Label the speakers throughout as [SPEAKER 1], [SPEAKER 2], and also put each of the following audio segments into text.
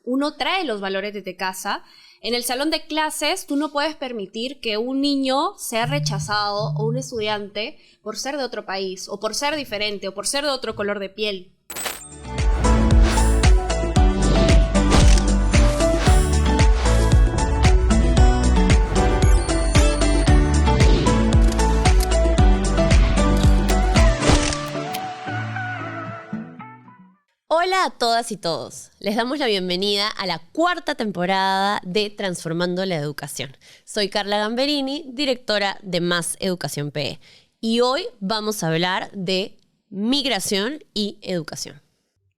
[SPEAKER 1] uno trae los valores desde casa. En el salón de clases, tú no puedes permitir que un niño sea rechazado o un estudiante por ser de otro país, o por ser diferente, o por ser de otro color de piel.
[SPEAKER 2] Hola a todas y todos. Les damos la bienvenida a la 4ª temporada de Transformando la Educación. Soy Carla Gamberini, directora de Más Educación PE. Y hoy vamos a hablar de migración y educación.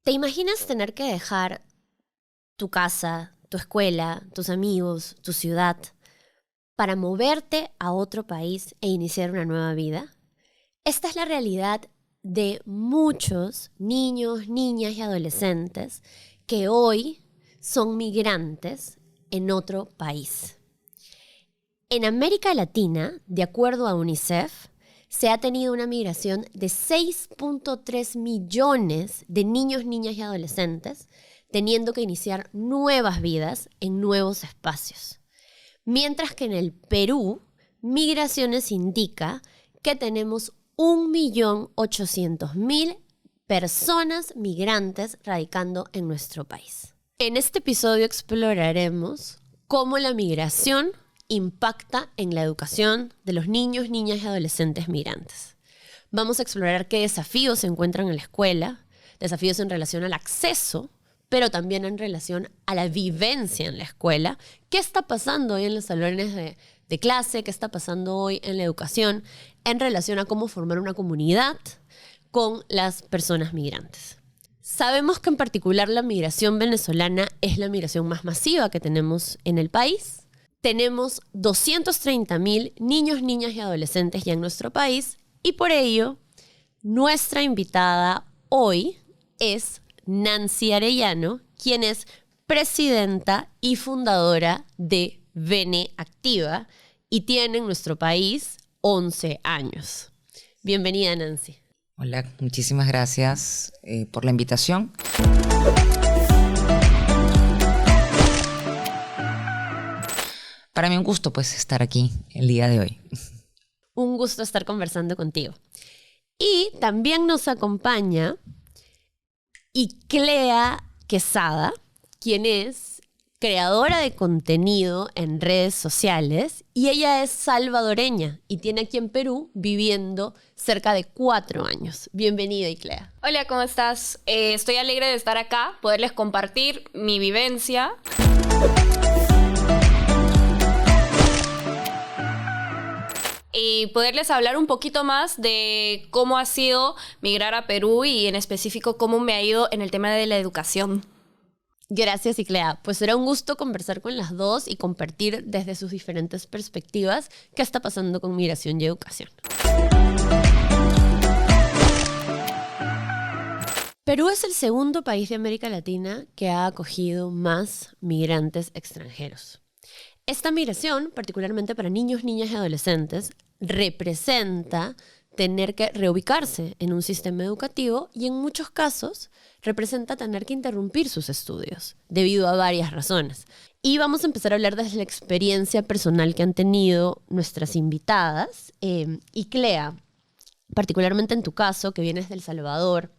[SPEAKER 2] ¿Te imaginas tener que dejar tu casa, tu escuela, tus amigos, tu ciudad, para moverte a otro país e iniciar una nueva vida? Esta es la realidad de muchos niños, niñas y adolescentes que hoy son migrantes en otro país. En América Latina, de acuerdo a UNICEF, se ha tenido una migración de 6.3 millones de niños, niñas y adolescentes teniendo que iniciar nuevas vidas en nuevos espacios. Mientras que en el Perú, Migraciones indica que tenemos 1.800.000 personas migrantes radicando en nuestro país. En este episodio exploraremos cómo la migración impacta en la educación de los niños, niñas y adolescentes migrantes. Vamos a explorar qué desafíos se encuentran en la escuela, desafíos en relación al acceso, pero también en relación a la vivencia en la escuela. ¿Qué está pasando hoy en los salones de clase? ¿Qué está pasando hoy en la educación en relación a cómo formar una comunidad con las personas migrantes? Sabemos que en particular la migración venezolana es la migración más masiva que tenemos en el país. Tenemos 230.000 niños, niñas y adolescentes ya en nuestro país y por ello nuestra invitada hoy es Nancy Arellano, quien es presidenta y fundadora de Vene Activa y tiene en nuestro país 11 años. Bienvenida, Nancy.
[SPEAKER 3] Hola, muchísimas gracias por la invitación. Para mí un gusto pues estar aquí el día de hoy.
[SPEAKER 2] Un gusto estar conversando contigo. Y también nos acompaña Iclea Quesada, quien es creadora de contenido en redes sociales y ella es salvadoreña y tiene aquí en Perú viviendo cerca de 4 años. Bienvenida, Iclea.
[SPEAKER 1] Hola, ¿cómo estás? Estoy alegre de estar acá, poderles compartir mi vivencia. Y poderles hablar un poquito más de cómo ha sido migrar a Perú y en específico cómo me ha ido en el tema de la educación.
[SPEAKER 2] Gracias, Iclea. Pues será un gusto conversar con las dos y compartir desde sus diferentes perspectivas qué está pasando con migración y educación. Perú es el segundo país de América Latina que ha acogido más migrantes extranjeros. Esta migración, particularmente para niños, niñas y adolescentes, representa tener que reubicarse en un sistema educativo y en muchos casos representa tener que interrumpir sus estudios debido a varias razones. Y vamos a empezar a hablar desde la experiencia personal que han tenido nuestras invitadas. Iclea, particularmente en tu caso, que vienes de El Salvador,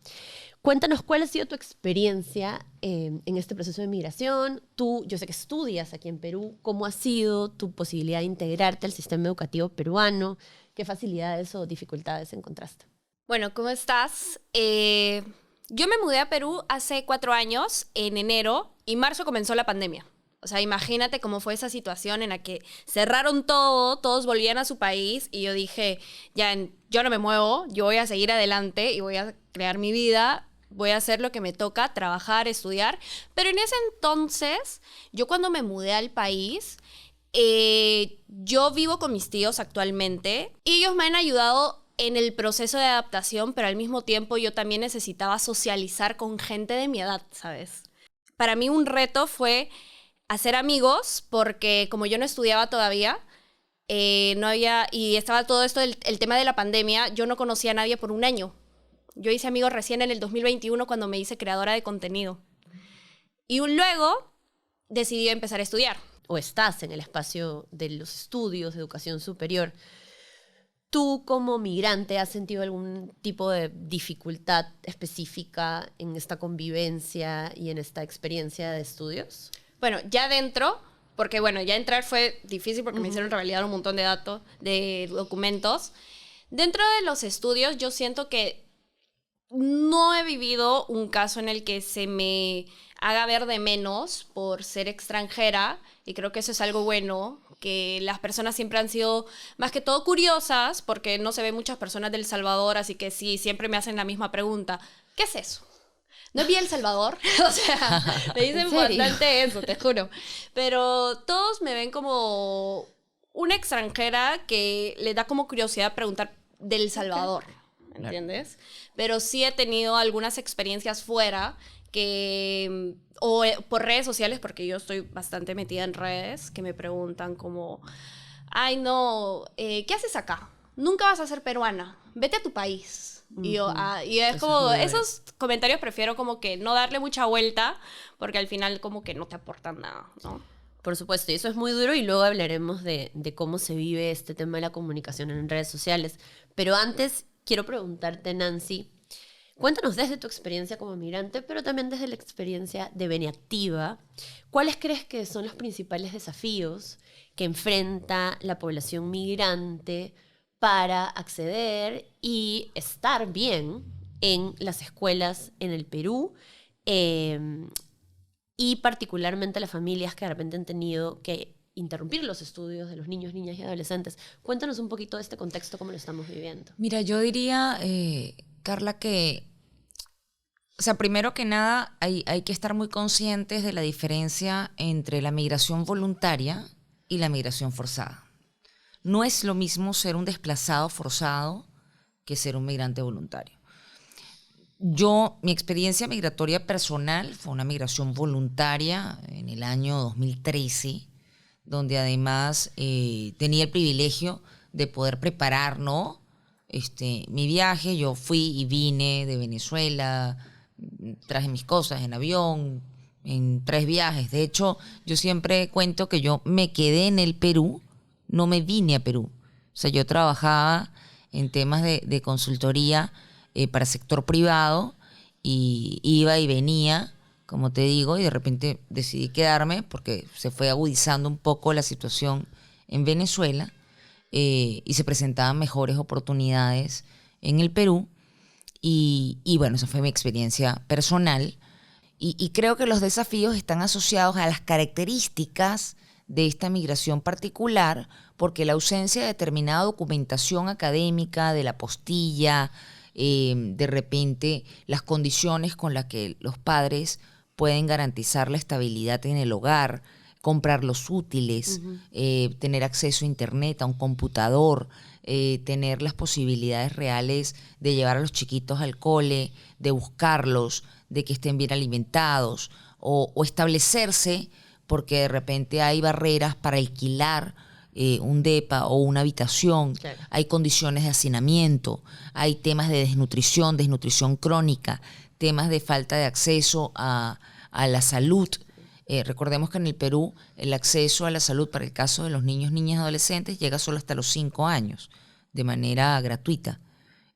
[SPEAKER 2] cuéntanos cuál ha sido tu experiencia en este proceso de migración. Tú, yo sé que estudias aquí en Perú. ¿Cómo ha sido tu posibilidad de integrarte al sistema educativo peruano? ¿Qué facilidades o dificultades encontraste?
[SPEAKER 1] Bueno, ¿cómo estás? Yo me mudé a Perú hace 4 años, en enero, y marzo comenzó la pandemia. O sea, imagínate cómo fue esa situación en la que cerraron todo, todos volvían a su país y yo dije, yo no me muevo, yo voy a seguir adelante y voy a crear mi vida. Voy a hacer lo que me toca, trabajar, estudiar. Pero en ese entonces, yo cuando me mudé al país, yo vivo con mis tíos actualmente y ellos me han ayudado en el proceso de adaptación, pero al mismo tiempo yo también necesitaba socializar con gente de mi edad, ¿sabes? Para mí un reto fue hacer amigos porque como yo no estudiaba todavía, no había, y estaba todo esto, el tema de la pandemia, yo no conocía a nadie por un año. Yo hice amigos recién en el 2021 cuando me hice creadora de contenido. Y luego decidió empezar a estudiar.
[SPEAKER 2] O estás en el espacio de los estudios de educación superior. ¿Tú como migrante has sentido algún tipo de dificultad específica en esta convivencia y en esta experiencia de estudios?
[SPEAKER 1] Bueno, ya dentro, porque bueno, ya entrar fue difícil porque me hicieron revalidar un montón de datos, de documentos. Dentro de los estudios yo siento que no he vivido un caso en el que se me haga ver de menos por ser extranjera, y creo que eso es algo bueno, que las personas siempre han sido más que todo curiosas, porque no se ven muchas personas del Salvador, así que sí, siempre me hacen la misma pregunta: ¿qué es eso? ¿No vi El Salvador? O sea, me dicen bastante eso, te juro. Pero todos me ven como una extranjera que le da como curiosidad preguntar del Salvador, ¿entiendes? Pero sí he tenido algunas experiencias fuera que, o por redes sociales, porque yo estoy bastante metida en redes, que me preguntan como: ay, no, ¿qué haces acá? Nunca vas a ser peruana, vete a tu país. Y yo, y es como, esos comentarios prefiero como que no darle mucha vuelta, porque al final como que no te aportan nada, ¿no?
[SPEAKER 2] Por supuesto, y eso es muy duro, y luego hablaremos de cómo se vive este tema de la comunicación en redes sociales. Pero antes quiero preguntarte, Nancy, cuéntanos desde tu experiencia como migrante, pero también desde la experiencia de Beniactiva, ¿cuáles crees que son los principales desafíos que enfrenta la población migrante para acceder y estar bien en las escuelas en el Perú? Y particularmente las familias que de repente han tenido que interrumpir los estudios de los niños, niñas y adolescentes. Cuéntanos un poquito de este contexto, cómo lo estamos viviendo.
[SPEAKER 3] Mira, yo diría, Carla, que, o sea, primero que nada hay que estar muy conscientes de la diferencia entre la migración voluntaria y la migración forzada. No es lo mismo ser un desplazado forzado que ser un migrante voluntario. Mi experiencia migratoria personal fue una migración voluntaria en el año 2013, donde además tenía el privilegio de poder preparar, ¿no? Mi viaje. Yo fui y vine de Venezuela, traje mis cosas en avión, en 3 viajes. De hecho, yo siempre cuento que yo me quedé en el Perú, no me vine a Perú. O sea, yo trabajaba en temas de consultoría para sector privado, y iba y venía, como te digo, y de repente decidí quedarme porque se fue agudizando un poco la situación en Venezuela, y se presentaban mejores oportunidades en el Perú, y bueno, esa fue mi experiencia personal, y creo que los desafíos están asociados a las características de esta migración particular, porque la ausencia de determinada documentación académica, de la apostilla, de repente las condiciones con las que los padres pueden garantizar la estabilidad en el hogar, comprar los útiles, tener acceso a internet, a un computador, tener las posibilidades reales de llevar a los chiquitos al cole, de buscarlos, de que estén bien alimentados, o establecerse, porque de repente hay barreras para alquilar un depa o una habitación. Claro. Hay condiciones de hacinamiento, hay temas de desnutrición crónica, temas de falta de acceso a la salud. Recordemos que en el Perú el acceso a la salud para el caso de los niños, niñas y adolescentes llega solo hasta los 5 años, de manera gratuita.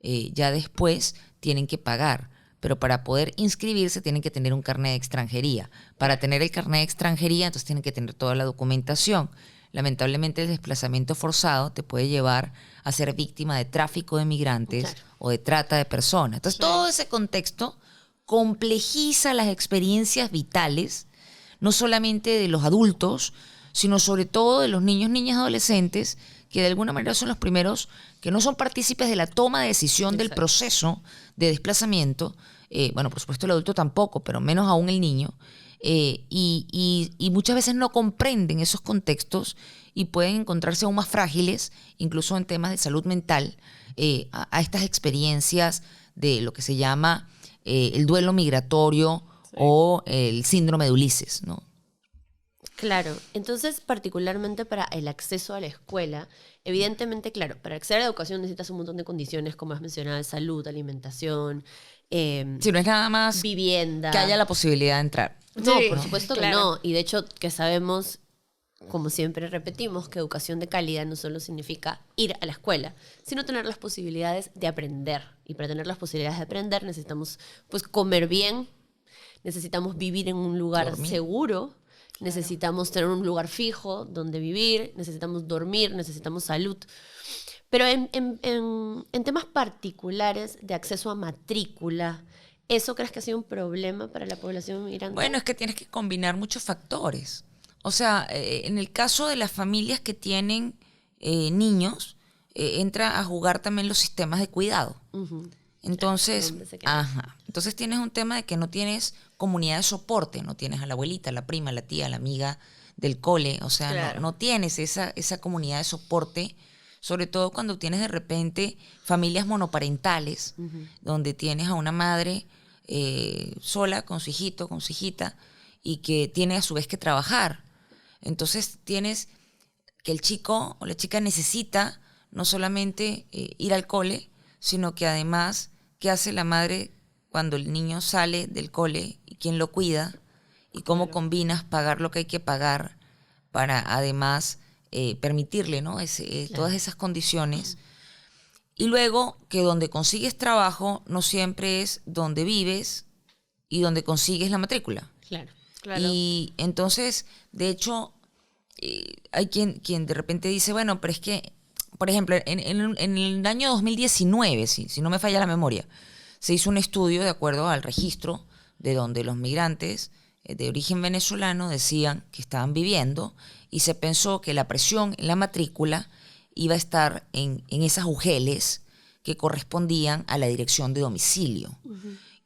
[SPEAKER 3] Ya después tienen que pagar, pero para poder inscribirse tienen que tener un carnet de extranjería. Para tener el carnet de extranjería, entonces tienen que tener toda la documentación. Lamentablemente el desplazamiento forzado te puede llevar a ser víctima de tráfico de migrantes, claro, o de trata de personas. Entonces, todo ese contexto complejiza las experiencias vitales, no solamente de los adultos, sino sobre todo de los niños, niñas y adolescentes, que de alguna manera son los primeros que no son partícipes de la toma de decisión. Exacto. Del proceso de desplazamiento. Bueno, por supuesto el adulto tampoco, pero menos aún el niño. Y muchas veces no comprenden esos contextos y pueden encontrarse aún más frágiles, incluso en temas de salud mental, a estas experiencias de lo que se llama el duelo migratorio, sí, o el síndrome de Ulises, ¿no?
[SPEAKER 2] Claro, entonces particularmente para el acceso a la escuela, evidentemente, claro, para acceder a la educación necesitas un montón de condiciones, como has mencionado, salud, alimentación,
[SPEAKER 3] si no es nada más
[SPEAKER 2] vivienda,
[SPEAKER 3] que haya la posibilidad de entrar.
[SPEAKER 2] No,
[SPEAKER 1] Sí,
[SPEAKER 2] por supuesto que
[SPEAKER 1] claro.
[SPEAKER 2] no. Y de hecho que sabemos, como siempre repetimos, que educación de calidad no solo significa ir a la escuela, sino tener las posibilidades de aprender. Y para tener las posibilidades de aprender necesitamos pues comer bien, necesitamos vivir en un lugar
[SPEAKER 3] Dormir.
[SPEAKER 2] seguro, necesitamos tener un lugar fijo donde vivir, necesitamos dormir, necesitamos salud. Pero en temas particulares de acceso a matrícula, ¿eso crees que ha sido un problema para la población migrante?
[SPEAKER 3] Bueno, es que tienes que combinar muchos factores. O sea, en el caso de las familias que tienen niños, entra a jugar también los sistemas de cuidado.
[SPEAKER 2] Ujú.
[SPEAKER 3] Entonces,
[SPEAKER 2] ¿dónde se queda?
[SPEAKER 3] Entonces tienes un tema de que no tienes comunidad de soporte, no tienes a la abuelita, la prima, la tía, la amiga del cole, o sea,
[SPEAKER 2] Claro.
[SPEAKER 3] no tienes esa comunidad de soporte, sobre todo cuando tienes de repente familias monoparentales, donde tienes a una madre sola con su hijito, con su hijita, y que tiene a su vez que trabajar. Entonces tienes que el chico o la chica necesita no solamente ir al cole, sino que además, ¿qué hace la madre cuando el niño sale del cole y quién lo cuida? Y cómo combinas pagar lo que hay que pagar para además permitirle, ¿no? Todas esas condiciones. Y luego que donde consigues trabajo no siempre es donde vives y donde consigues la matrícula.
[SPEAKER 2] Claro.
[SPEAKER 1] Claro.
[SPEAKER 3] Y entonces, de hecho, hay quien de repente dice, bueno, pero es que, por ejemplo, en el año 2019, si no me falla la memoria, se hizo un estudio de acuerdo al registro de donde los migrantes de origen venezolano decían que estaban viviendo y se pensó que la presión en la matrícula iba a estar en esas UGELs que correspondían a la dirección de domicilio.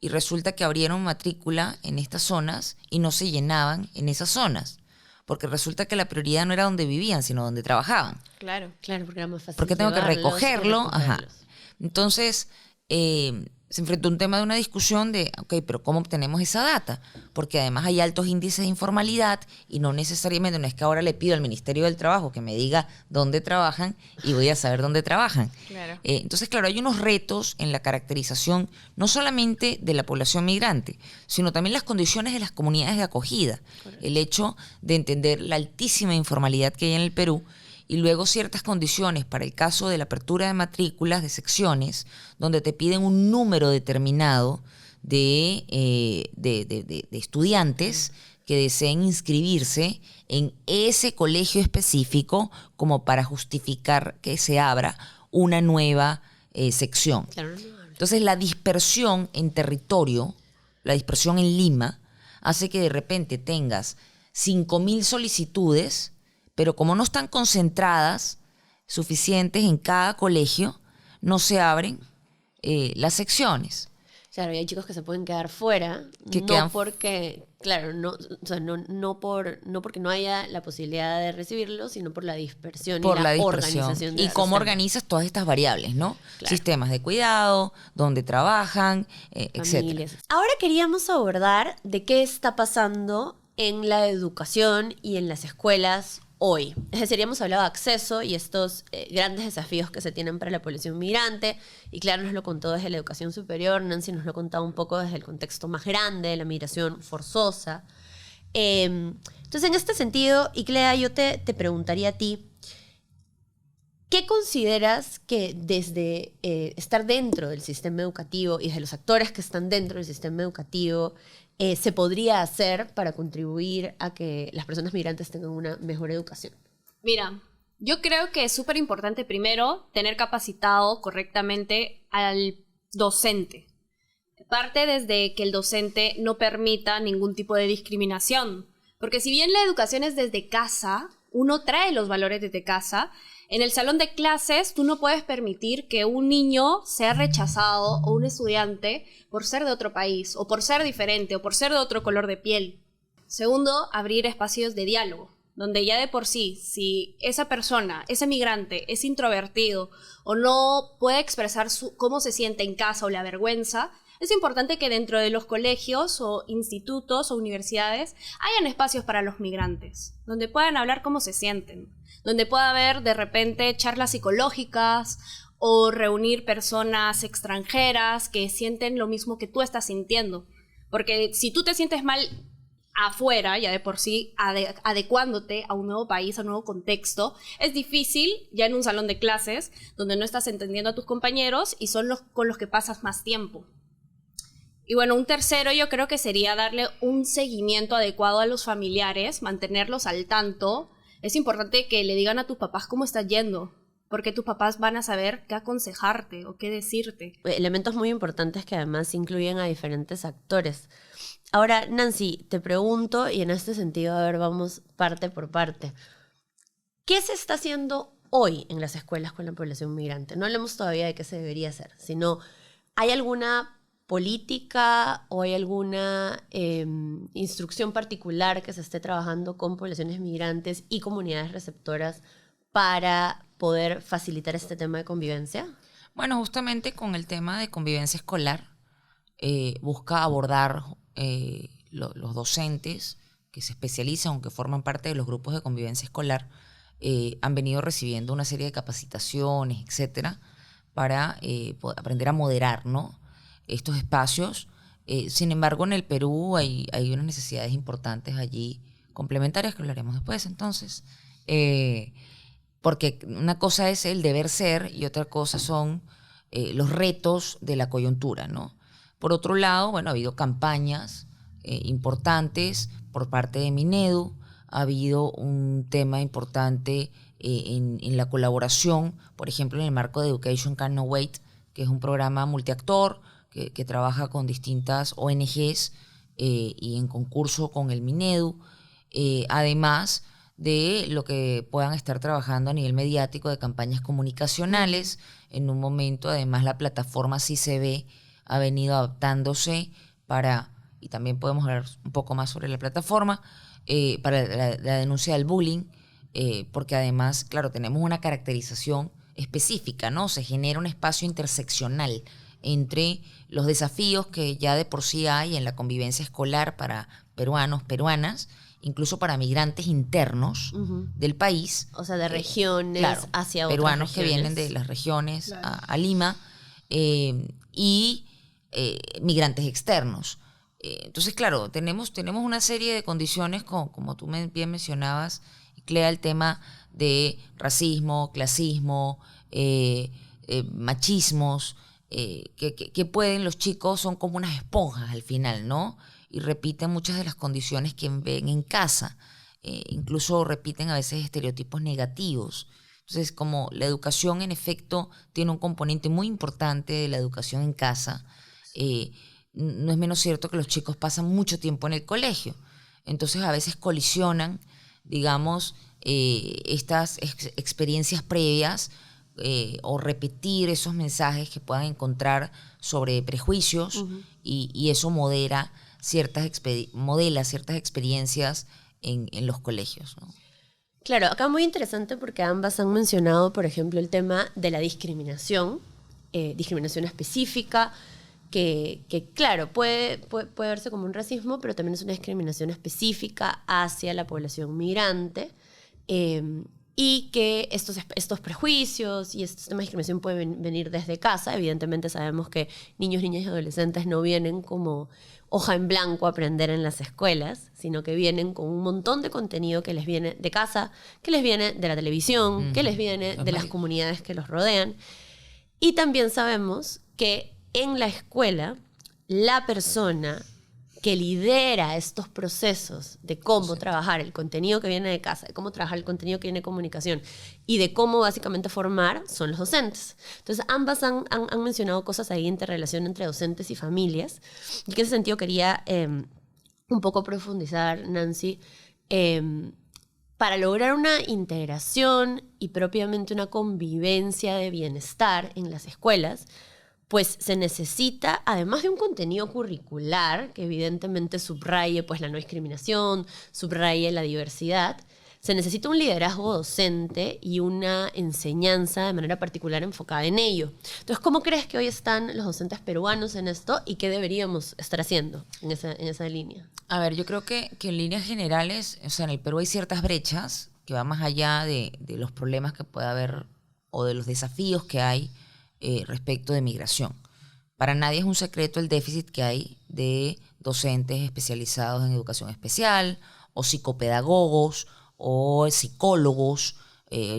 [SPEAKER 3] Y resulta que abrieron matrícula en estas zonas y no se llenaban en esas zonas, porque resulta que la prioridad no era donde vivían, sino donde trabajaban.
[SPEAKER 1] Claro.
[SPEAKER 2] Claro, porque era más fácil.
[SPEAKER 3] Porque tengo que
[SPEAKER 2] llevarlos y
[SPEAKER 3] recogerlo. Ajá.
[SPEAKER 2] recogerlos.
[SPEAKER 3] Entonces, se enfrentó un tema de una discusión de, ok, pero ¿cómo obtenemos esa data? Porque además hay altos índices de informalidad y no necesariamente, no es que ahora le pido al Ministerio del Trabajo que me diga dónde trabajan y voy a saber dónde trabajan.
[SPEAKER 1] Claro.
[SPEAKER 3] Entonces, claro, hay unos retos en la caracterización no solamente de la población migrante, sino también las condiciones de las comunidades de acogida. Correcto. El hecho de entender la altísima informalidad que hay en el Perú y luego ciertas condiciones para el caso de la apertura de matrículas de secciones, donde te piden un número determinado de estudiantes que deseen inscribirse en ese colegio específico como para justificar que se abra una nueva sección.
[SPEAKER 2] Claro, no.
[SPEAKER 3] Entonces la dispersión en territorio, la dispersión en Lima, hace que de repente tengas 5.000 solicitudes, pero como no están concentradas suficientes en cada colegio, no se abren las secciones.
[SPEAKER 2] Claro, y hay chicos que se pueden quedar fuera,
[SPEAKER 3] Que
[SPEAKER 2] no
[SPEAKER 3] quedan-
[SPEAKER 2] porque, claro, no, o sea, no porque no haya la posibilidad de recibirlo, sino por la dispersión
[SPEAKER 3] Por
[SPEAKER 2] y
[SPEAKER 3] la
[SPEAKER 2] la
[SPEAKER 3] dispersión.
[SPEAKER 2] organización
[SPEAKER 3] Y
[SPEAKER 2] del
[SPEAKER 3] cómo
[SPEAKER 2] sistema.
[SPEAKER 3] organizas todas estas variables, ¿no?
[SPEAKER 2] Claro.
[SPEAKER 3] Sistemas de cuidado, dónde trabajan, etcétera.
[SPEAKER 2] Familias. Ahora queríamos abordar de qué está pasando en la educación y en las escuelas hoy. Es decir, ya hemos hablado de acceso y estos grandes desafíos que se tienen para la población migrante. Y claro, nos lo contó desde la educación superior. Nancy nos lo ha contado un poco desde el contexto más grande de la migración forzosa. Entonces, en este sentido, y Clea, yo te preguntaría a ti, ¿qué consideras que desde estar dentro del sistema educativo y desde los actores que están dentro del sistema educativo se podría hacer para contribuir a que las personas migrantes tengan una mejor educación?
[SPEAKER 1] Mira, yo creo que es súper importante primero tener capacitado correctamente al docente. Parte desde que el docente no permita ningún tipo de discriminación. Porque si bien la educación es desde casa, uno trae los valores desde casa, en el salón de clases tú no puedes permitir que un niño sea rechazado o un estudiante por ser de otro país, o por ser diferente, o por ser de otro color de piel. Segundo, abrir espacios de diálogo, donde ya de por sí, si esa persona, ese migrante, es introvertido o no puede expresar cómo se siente en casa o la vergüenza, es importante que dentro de los colegios o institutos o universidades hayan espacios para los migrantes, donde puedan hablar cómo se sienten, donde pueda haber de repente charlas psicológicas o reunir personas extranjeras que sienten lo mismo que tú estás sintiendo. Porque si tú te sientes mal afuera, ya de por sí adecuándote a un nuevo país, a un nuevo contexto, es difícil ya en un salón de clases donde no estás entendiendo a tus compañeros y son los con los que pasas más tiempo. Y bueno, un tercero yo creo que sería darle un seguimiento adecuado a los familiares, mantenerlos al tanto. Es importante que le digan a tus papás cómo está yendo, porque tus papás van a saber qué aconsejarte o qué decirte.
[SPEAKER 2] Elementos muy importantes que además incluyen a diferentes actores. Ahora, Nancy, te pregunto, y en este sentido, a ver, vamos parte por parte. ¿Qué se está haciendo hoy en las escuelas con la población migrante? No hablemos todavía de qué se debería hacer, sino ¿hay alguna política o hay alguna instrucción particular que se esté trabajando con poblaciones migrantes y comunidades receptoras para poder facilitar este tema de convivencia?
[SPEAKER 3] Bueno, justamente con el tema de convivencia escolar, busca abordar los docentes que se especializan o que forman parte de los grupos de convivencia escolar, han venido recibiendo una serie de capacitaciones, etcétera, para aprender a moderar, ¿no?, estos espacios. Sin embargo, en el Perú hay unas necesidades importantes allí, complementarias, que hablaremos después, entonces. Porque una cosa es el deber ser y otra cosa son los retos de la coyuntura, ¿no? Por otro lado, bueno, ha habido campañas importantes por parte de Minedu, ha habido un tema importante en la colaboración, por ejemplo, en el marco de Education Cannot Wait, que es un programa multiactor que trabaja con distintas ONGs y en concurso con el Minedu, además de lo que puedan estar trabajando a nivel mediático de campañas comunicacionales. En un momento, además, la plataforma Sí se ve ha venido adaptándose para, y también podemos hablar un poco más sobre la plataforma, para la denuncia del bullying, porque además, claro, tenemos una caracterización específica, ¿no? Se genera un espacio interseccional entre los desafíos que ya de por sí hay en la convivencia escolar para peruanos, peruanas, incluso para migrantes internos del país.
[SPEAKER 2] O sea, de regiones,
[SPEAKER 3] claro,
[SPEAKER 2] hacia otras
[SPEAKER 3] peruanos
[SPEAKER 2] regiones.
[SPEAKER 3] que vienen de las regiones,
[SPEAKER 1] Claro,
[SPEAKER 3] a Lima, y migrantes externos. Entonces, claro, tenemos una serie de condiciones, como tú bien mencionabas, Clea, el tema de racismo, clasismo, machismos, que pueden, los chicos son como unas esponjas al final, ¿no? Y repiten muchas de las condiciones que ven en casa, incluso repiten a veces estereotipos negativos. Entonces, como la educación en efecto tiene un componente muy importante de la educación en casa, no es menos cierto que los chicos pasan mucho tiempo en el colegio. Entonces a veces colisionan, digamos, estas experiencias previas, o repetir esos mensajes que puedan encontrar sobre prejuicios, y eso modela ciertas experiencias en los colegios, ¿no?
[SPEAKER 2] Claro, acá muy interesante porque ambas han mencionado, por ejemplo, el tema de la discriminación específica, que claro, puede verse como un racismo, pero también es una discriminación específica hacia la población migrante, y que estos prejuicios y estos temas de discriminación pueden venir desde casa. Evidentemente sabemos que niños, niñas y adolescentes no vienen como hoja en blanco a aprender en las escuelas, sino que vienen con un montón de contenido que les viene de casa, que les viene de la televisión, que les viene de las comunidades que los rodean. Y también sabemos que en la escuela, la persona que lidera estos procesos de cómo trabajar el contenido que viene de casa, de cómo trabajar el contenido que viene de comunicación y de cómo básicamente formar, son los docentes. Entonces, ambas han mencionado cosas ahí, interrelación entre docentes y familias. Y que en ese sentido quería un poco profundizar, Nancy, para lograr una integración y propiamente una convivencia de bienestar en las escuelas, pues se necesita, además de un contenido curricular que evidentemente subraye pues, la no discriminación, subraye la diversidad, se necesita un liderazgo docente y una enseñanza de manera particular enfocada en ello. Entonces, ¿cómo crees que hoy están los docentes peruanos en esto y qué deberíamos estar haciendo en esa línea?
[SPEAKER 3] A ver, yo creo que en líneas generales, o sea, en el Perú hay ciertas brechas que van más allá de los problemas que pueda haber o de los desafíos que hay respecto de migración. Para nadie es un secreto el déficit que hay de docentes especializados en educación especial, o psicopedagogos, o psicólogos.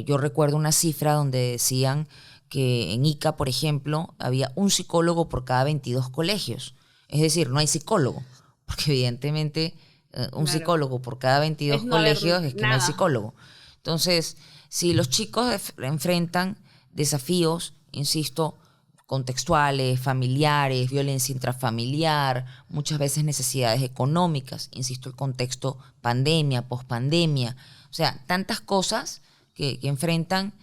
[SPEAKER 3] Yo recuerdo una cifra donde decían que en Ica, por ejemplo, había un psicólogo por cada 22 colegios. Es decir, no hay psicólogo, porque evidentemente un psicólogo por cada 22
[SPEAKER 1] Es no haber
[SPEAKER 3] colegios es que no hay
[SPEAKER 1] nada.
[SPEAKER 3] psicólogo. Entonces, si los chicos enfrentan desafíos, insisto, contextuales, familiares, violencia intrafamiliar, muchas veces necesidades económicas, insisto, el contexto pandemia, pospandemia, o sea, tantas cosas que enfrentan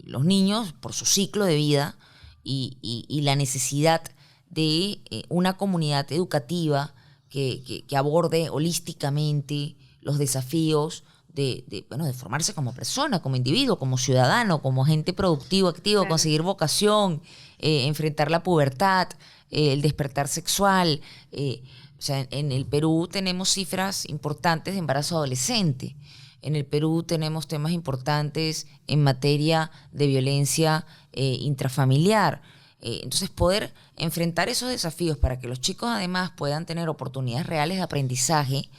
[SPEAKER 3] los niños por su ciclo de vida y la necesidad de una comunidad educativa que aborde holísticamente los desafíos de formarse como persona, como individuo, como ciudadano, como agente productivo, activo,
[SPEAKER 1] Claro.
[SPEAKER 3] conseguir vocación, enfrentar la pubertad, el despertar sexual. O sea, en el Perú tenemos cifras importantes de embarazo adolescente. En el Perú tenemos temas importantes en materia de violencia intrafamiliar. Entonces, poder enfrentar esos desafíos para que los chicos además puedan tener oportunidades reales de aprendizaje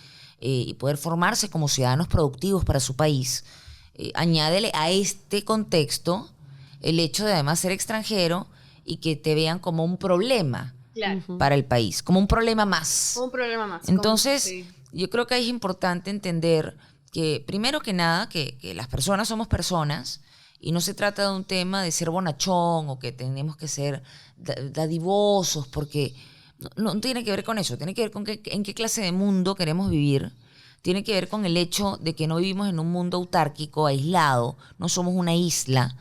[SPEAKER 3] y poder formarse como ciudadanos productivos para su país, añádele a este contexto el hecho de además ser extranjero y que te vean como un problema
[SPEAKER 1] Claro.
[SPEAKER 3] para el país, como un problema más.
[SPEAKER 1] Un problema más.
[SPEAKER 3] Entonces,
[SPEAKER 1] Sí.
[SPEAKER 3] yo creo que es importante entender que, primero que nada, que las personas somos personas y no se trata de un tema de ser bonachón o que tenemos que ser dadivosos, porque no tiene que ver con eso, tiene que ver con en qué clase de mundo queremos vivir. Tiene que ver con el hecho de que no vivimos en un mundo autárquico, aislado, no somos una isla,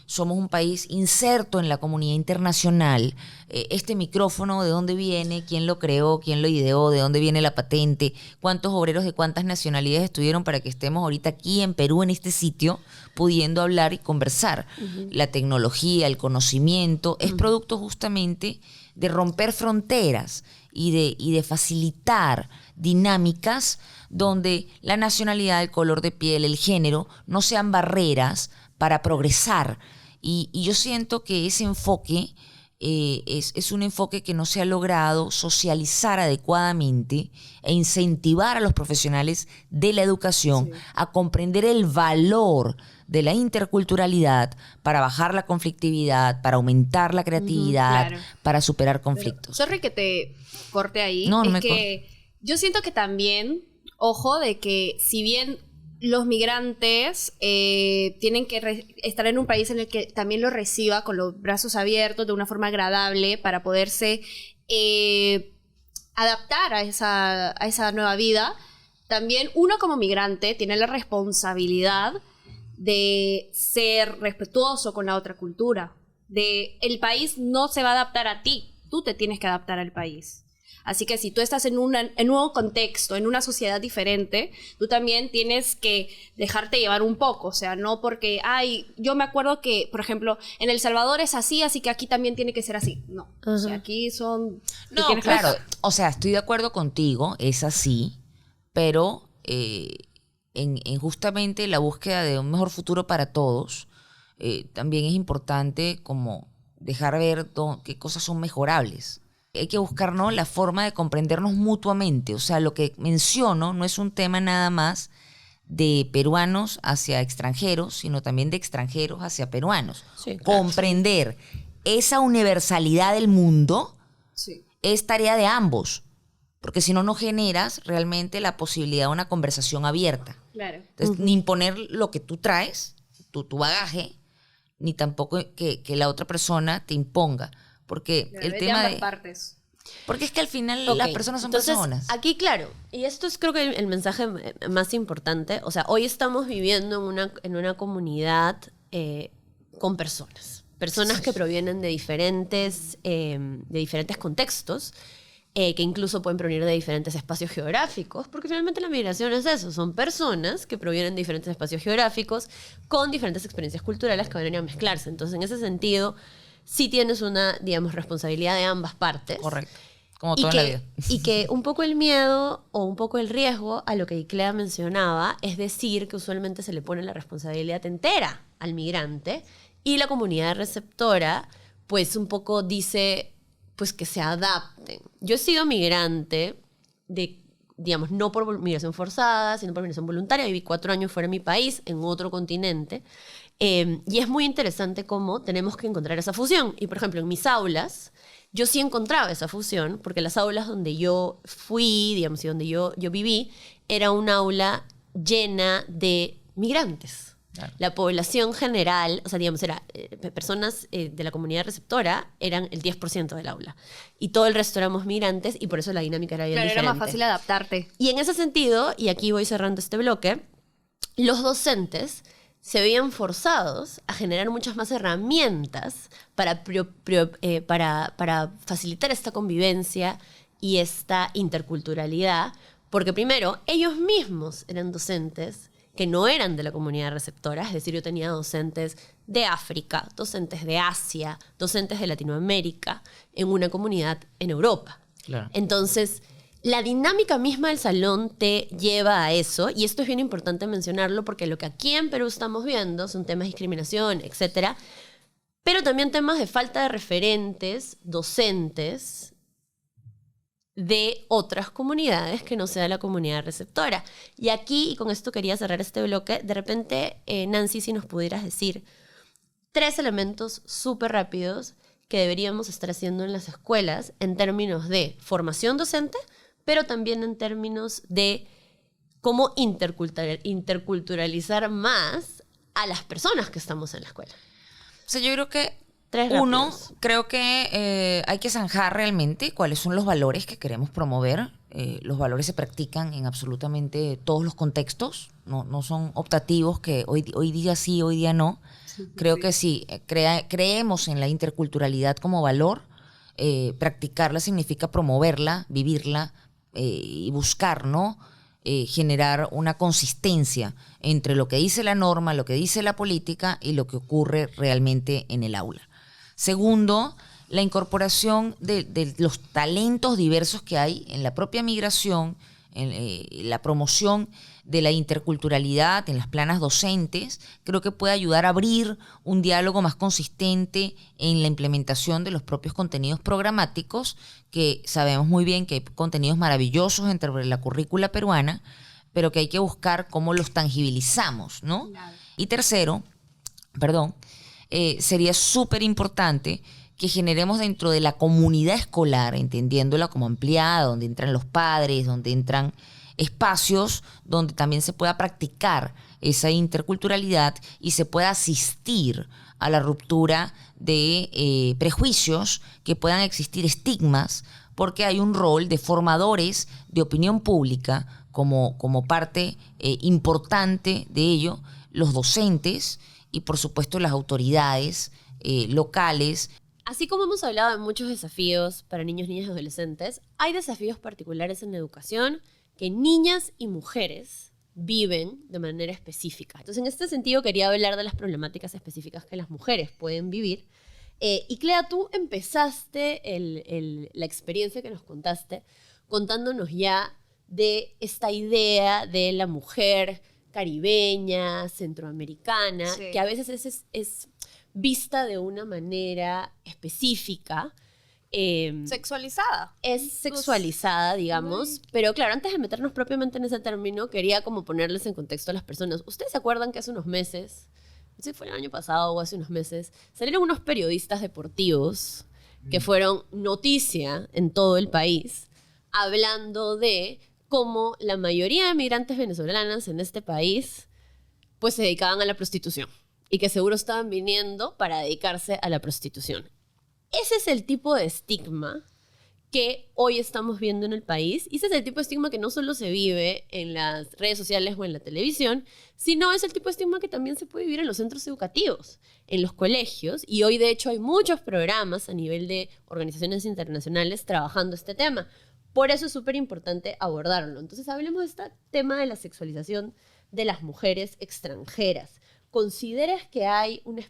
[SPEAKER 3] somos un país inserto en la comunidad internacional. Este micrófono, ¿de dónde viene? ¿Quién lo creó? ¿Quién lo ideó? ¿De dónde viene la patente? ¿Cuántos obreros de cuántas nacionalidades estuvieron para que estemos ahorita aquí en Perú, en este sitio, pudiendo hablar y conversar? La tecnología, el conocimiento, es producto justamente de romper fronteras y de facilitar dinámicas donde la nacionalidad, el color de piel, el género no sean barreras para progresar. Y yo siento que ese enfoque es un enfoque que no se ha logrado socializar adecuadamente e incentivar a los profesionales de la educación a comprender el valor de la interculturalidad para bajar la conflictividad, para aumentar la creatividad,
[SPEAKER 1] claro.
[SPEAKER 3] para superar conflictos.
[SPEAKER 1] Sorry que te corte ahí.
[SPEAKER 3] No, no
[SPEAKER 1] es
[SPEAKER 3] me
[SPEAKER 1] que yo siento que también, ojo, de que si bien los migrantes tienen que estar en un país en el que también los reciba con los brazos abiertos de una forma agradable para poderse adaptar a esa nueva vida, también uno como migrante tiene la responsabilidad de ser respetuoso con la otra cultura. El país no se va a adaptar a ti, tú te tienes que adaptar al país. Así que si tú estás en un nuevo contexto, en una sociedad diferente, tú también tienes que dejarte llevar un poco. O sea, no porque, yo me acuerdo que, por ejemplo, en El Salvador es así, así que aquí también tiene que ser así. No, o sea, aquí son...
[SPEAKER 3] No, claro, o sea, estoy de acuerdo contigo, es así, pero en justamente la búsqueda de un mejor futuro para todos, también es importante como dejar ver qué cosas son mejorables. Hay que buscar, ¿no?, la forma de comprendernos mutuamente. O sea, lo que menciono no es un tema nada más de peruanos hacia extranjeros, sino también de extranjeros hacia peruanos.
[SPEAKER 2] Sí, claro.
[SPEAKER 3] Comprender esa universalidad del mundo
[SPEAKER 1] Sí.
[SPEAKER 3] es tarea de ambos, porque si no, no generas realmente la posibilidad de una conversación abierta.
[SPEAKER 1] Claro.
[SPEAKER 3] Entonces, ni imponer lo que tú traes, tu bagaje, ni tampoco que la otra persona te imponga. Porque el tema
[SPEAKER 1] ambas
[SPEAKER 3] de...
[SPEAKER 1] partes.
[SPEAKER 3] Porque es que al final
[SPEAKER 2] Ok,
[SPEAKER 3] las personas son
[SPEAKER 2] entonces,
[SPEAKER 3] personas.
[SPEAKER 2] Aquí, claro, y esto es creo que el mensaje más importante. O sea, hoy estamos viviendo en una comunidad con personas que provienen de diferentes contextos, que incluso pueden provenir de diferentes espacios geográficos, porque finalmente la migración es eso, son personas que provienen de diferentes espacios geográficos con diferentes experiencias culturales que van a venir a mezclarse. Entonces, en ese sentido, sí tienes una, digamos, responsabilidad de ambas partes.
[SPEAKER 3] Correcto. Como todo en la vida.
[SPEAKER 2] Y que un poco el miedo o un poco el riesgo a lo que Iclea mencionaba es decir que usualmente se le pone la responsabilidad entera al migrante y la comunidad receptora pues un poco dice pues que se adapten. Yo he sido migrante digamos, no por migración forzada, sino por migración voluntaria. Viví 4 años fuera de mi país, en otro continente. Y es muy interesante cómo tenemos que encontrar esa fusión. Y, por ejemplo, en mis aulas, yo sí encontraba esa fusión, porque las aulas donde yo fui, digamos, y donde yo viví, era un aula llena de migrantes.
[SPEAKER 3] Claro.
[SPEAKER 2] La población general, o sea, digamos, personas de la comunidad receptora eran el 10% del aula. Y todo el resto éramos migrantes y por eso la dinámica era bien
[SPEAKER 1] Claro,
[SPEAKER 2] diferente.
[SPEAKER 1] era más fácil adaptarte.
[SPEAKER 2] Y en ese sentido, y aquí voy cerrando este bloque, los docentes se veían forzados a generar muchas más herramientas para facilitar esta convivencia y esta interculturalidad, porque primero, ellos mismos eran docentes que no eran de la comunidad receptora, es decir, yo tenía docentes de África, docentes de Asia, docentes de Latinoamérica, en una comunidad en Europa.
[SPEAKER 3] Claro.
[SPEAKER 2] Entonces, la dinámica misma del salón te lleva a eso, y esto es bien importante mencionarlo porque lo que aquí en Perú estamos viendo son temas de discriminación, etcétera, pero también temas de falta de referentes docentes de otras comunidades que no sea la comunidad receptora. Y aquí, y con esto quería cerrar este bloque, de repente, Nancy, si nos pudieras decir 3 elementos súper rápidos que deberíamos estar haciendo en las escuelas en términos de formación docente, pero también en términos de cómo interculturalizar más a las personas que estamos en la escuela.
[SPEAKER 3] O sea, yo creo que
[SPEAKER 2] 3
[SPEAKER 3] uno,
[SPEAKER 2] rápidos.
[SPEAKER 3] creo que hay que zanjar realmente cuáles son los valores que queremos promover. Los valores se practican en absolutamente todos los contextos, no son optativos que hoy día sí, hoy día no. Creo que sí, creemos en la interculturalidad como valor. Practicarla significa promoverla, vivirla y buscar, ¿no? Generar una consistencia entre lo que dice la norma, lo que dice la política y lo que ocurre realmente en el aula. Segundo, la incorporación de los talentos diversos que hay en la propia migración, en la promoción de la interculturalidad en las planas docentes, creo que puede ayudar a abrir un diálogo más consistente en la implementación de los propios contenidos programáticos, que sabemos muy bien que hay contenidos maravillosos entre la currícula peruana, pero que hay que buscar cómo los tangibilizamos, ¿no? Claro. Y tercero, sería súper importante que generemos dentro de la comunidad escolar, entendiéndola como ampliada, donde entran los padres, donde entran espacios donde también se pueda practicar esa interculturalidad y se pueda asistir a la ruptura de prejuicios, que puedan existir estigmas, porque hay un rol de formadores de opinión pública como parte importante de ello, los docentes y por supuesto las autoridades locales.
[SPEAKER 2] Así como hemos hablado de muchos desafíos para niños, niñas y adolescentes, hay desafíos particulares en la educación que niñas y mujeres viven de manera específica. Entonces, en este sentido, quería hablar de las problemáticas específicas que las mujeres pueden vivir. Y Clea, tú empezaste la experiencia que nos contaste contándonos ya de esta idea de la mujer caribeña, centroamericana, sí, que a veces es vista de una manera específica.
[SPEAKER 1] Sexualizada.
[SPEAKER 2] Es sexualizada, digamos. Pero claro, antes de meternos propiamente en ese término, quería como ponerles en contexto a las personas. ¿Ustedes se acuerdan que hace unos meses, no sé si fue el año pasado o hace unos meses, salieron unos periodistas deportivos que fueron noticia en todo el país, hablando de cómo la mayoría de migrantes venezolanas en este país pues se dedicaban a la prostitución y que seguro estaban viniendo para dedicarse a la prostitución? Ese es el tipo de estigma que hoy estamos viendo en el país, y ese es el tipo de estigma que no solo se vive en las redes sociales o en la televisión, sino es el tipo de estigma que también se puede vivir en los centros educativos, en los colegios, y hoy de hecho hay muchos programas a nivel de organizaciones internacionales trabajando este tema. Por eso es súper importante abordarlo. Entonces hablemos de este tema de la sexualización de las mujeres extranjeras. ¿Consideras que hay un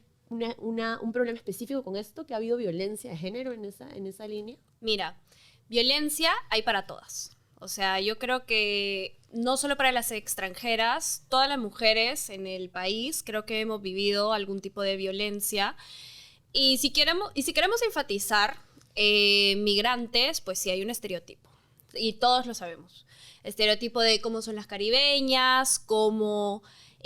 [SPEAKER 2] problema específico con esto, que ha habido violencia de género en esa línea?
[SPEAKER 1] Mira, violencia hay para todas. O sea, yo creo que no solo para las extranjeras, todas las mujeres en el país creo que hemos vivido algún tipo de violencia. Y si queremos enfatizar migrantes, pues sí hay un estereotipo. Y todos lo sabemos. Estereotipo de cómo son las caribeñas, cómo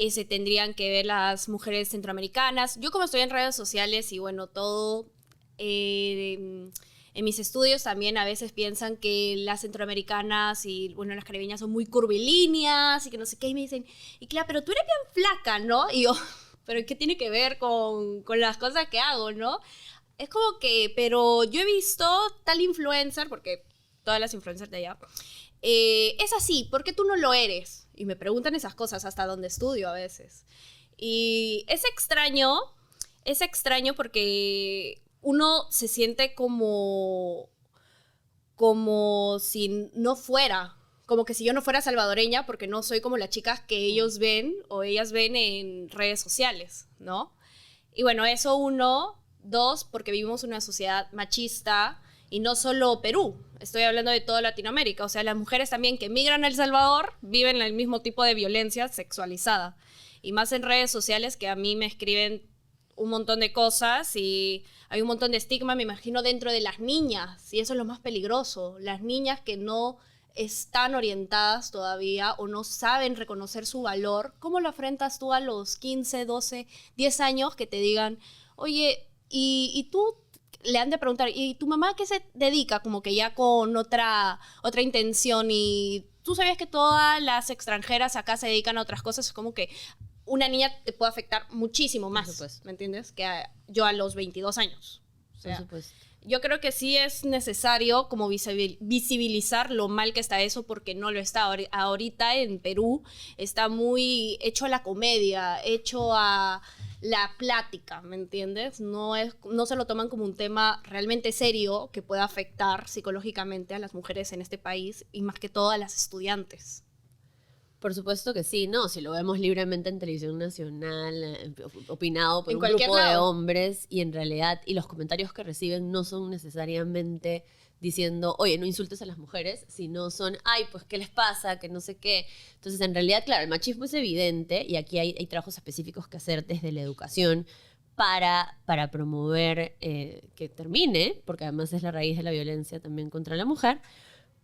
[SPEAKER 1] se tendrían que ver las mujeres centroamericanas. Yo como estoy en redes sociales y bueno, todo... en mis estudios también a veces piensan que las centroamericanas y bueno, las caribeñas son muy curvilíneas y que no sé qué, y me dicen, y claro, pero tú eres bien flaca, ¿no? Y yo, pero ¿qué tiene que ver con las cosas que hago, no? Es como que, pero yo he visto tal influencer, porque todas las influencers de allá, es así, ¿por qué tú no lo eres? Y me preguntan esas cosas hasta donde estudio a veces. Y es extraño porque uno se siente como si no fuera, como que si yo no fuera salvadoreña, porque no soy como las chicas que ellos ven o ellas ven en redes sociales, ¿no? Y bueno, eso uno. Dos, porque vivimos en una sociedad machista y no solo Perú, estoy hablando de toda Latinoamérica. O sea, las mujeres también que migran a El Salvador viven el mismo tipo de violencia sexualizada. Y más en redes sociales que a mí me escriben un montón de cosas y hay un montón de estigma, me imagino, dentro de las niñas. Y eso es lo más peligroso. Las niñas que no están orientadas todavía o no saben reconocer su valor. ¿Cómo lo afrentas tú a los 15, 12, 10 años que te digan, oye, y tú le han de preguntar, ¿y tu mamá qué se dedica? Como que ya con otra intención. Y tú sabías que todas las extranjeras acá se dedican a otras cosas. Es como que una niña te puede afectar muchísimo más, ¿me entiendes? Que yo a los 22 años. O sea, yo creo que sí es necesario como visibilizar lo mal que está eso, porque no lo está. Ahorita en Perú está muy hecho a la comedia, hecho a la plática, ¿me entiendes? No se lo toman como un tema realmente serio que pueda afectar psicológicamente a las mujeres en este país y más que todo a las estudiantes.
[SPEAKER 2] Por supuesto que sí, ¿no? Si lo vemos libremente en televisión nacional, opinado por
[SPEAKER 1] En
[SPEAKER 2] un
[SPEAKER 1] cualquier
[SPEAKER 2] grupo de
[SPEAKER 1] lado.
[SPEAKER 2] hombres, y en realidad, y los comentarios que reciben no son necesariamente diciendo, oye, no insultes a las mujeres, sino son, ay, pues, ¿qué les pasa? Que no sé qué. Entonces, en realidad, claro, el machismo es evidente, y aquí hay trabajos específicos que hacer desde la educación para promover que termine, porque además es la raíz de la violencia también contra la mujer.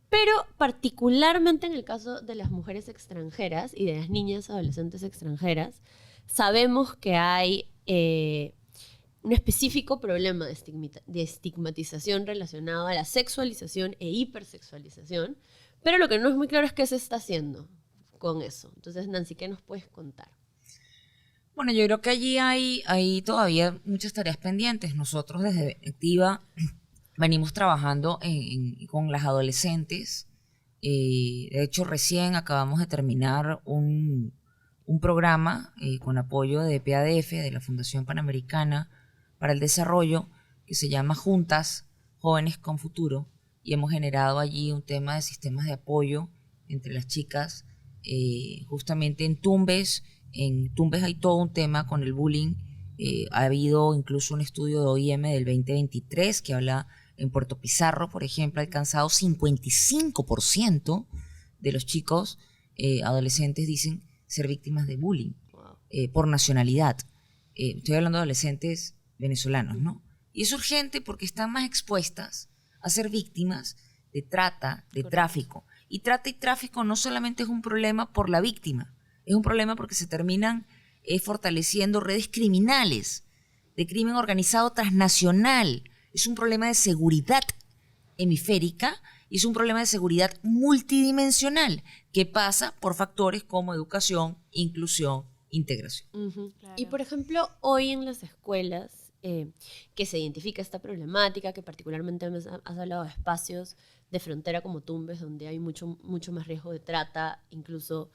[SPEAKER 2] Pero particularmente en el caso de las mujeres extranjeras y de las niñas adolescentes extranjeras, sabemos que hay un específico problema de estigmatización relacionado a la sexualización e hipersexualización, pero lo que no es muy claro es qué se está haciendo con eso. Entonces, Nancy, ¿qué nos puedes contar?
[SPEAKER 3] Bueno, yo creo que allí hay todavía muchas tareas pendientes. Nosotros desde Activa venimos trabajando con las adolescentes. De hecho, recién acabamos de terminar un programa con apoyo de PADF, de la Fundación Panamericana para el Desarrollo, que se llama Juntas, Jóvenes con Futuro, y hemos generado allí un tema de sistemas de apoyo entre las chicas, justamente en Tumbes. En Tumbes hay todo un tema con el bullying. Ha habido incluso un estudio de OIM del 2023 que habla. En Puerto Pizarro, por ejemplo, ha alcanzado 55% de los chicos adolescentes dicen ser víctimas de bullying por nacionalidad. Estoy hablando de adolescentes venezolanos, ¿no? Y es urgente porque están más expuestas a ser víctimas de trata, de tráfico. Y trata y tráfico no solamente es un problema por la víctima, es un problema porque se terminan fortaleciendo redes criminales de crimen organizado transnacional. Es un problema de seguridad hemisférica y es un problema de seguridad multidimensional que pasa por factores como educación, inclusión, integración.
[SPEAKER 2] Claro. Y por ejemplo, hoy en las escuelas que se identifica esta problemática, que particularmente has hablado de espacios de frontera como Tumbes, donde hay mucho más riesgo de trata, incluso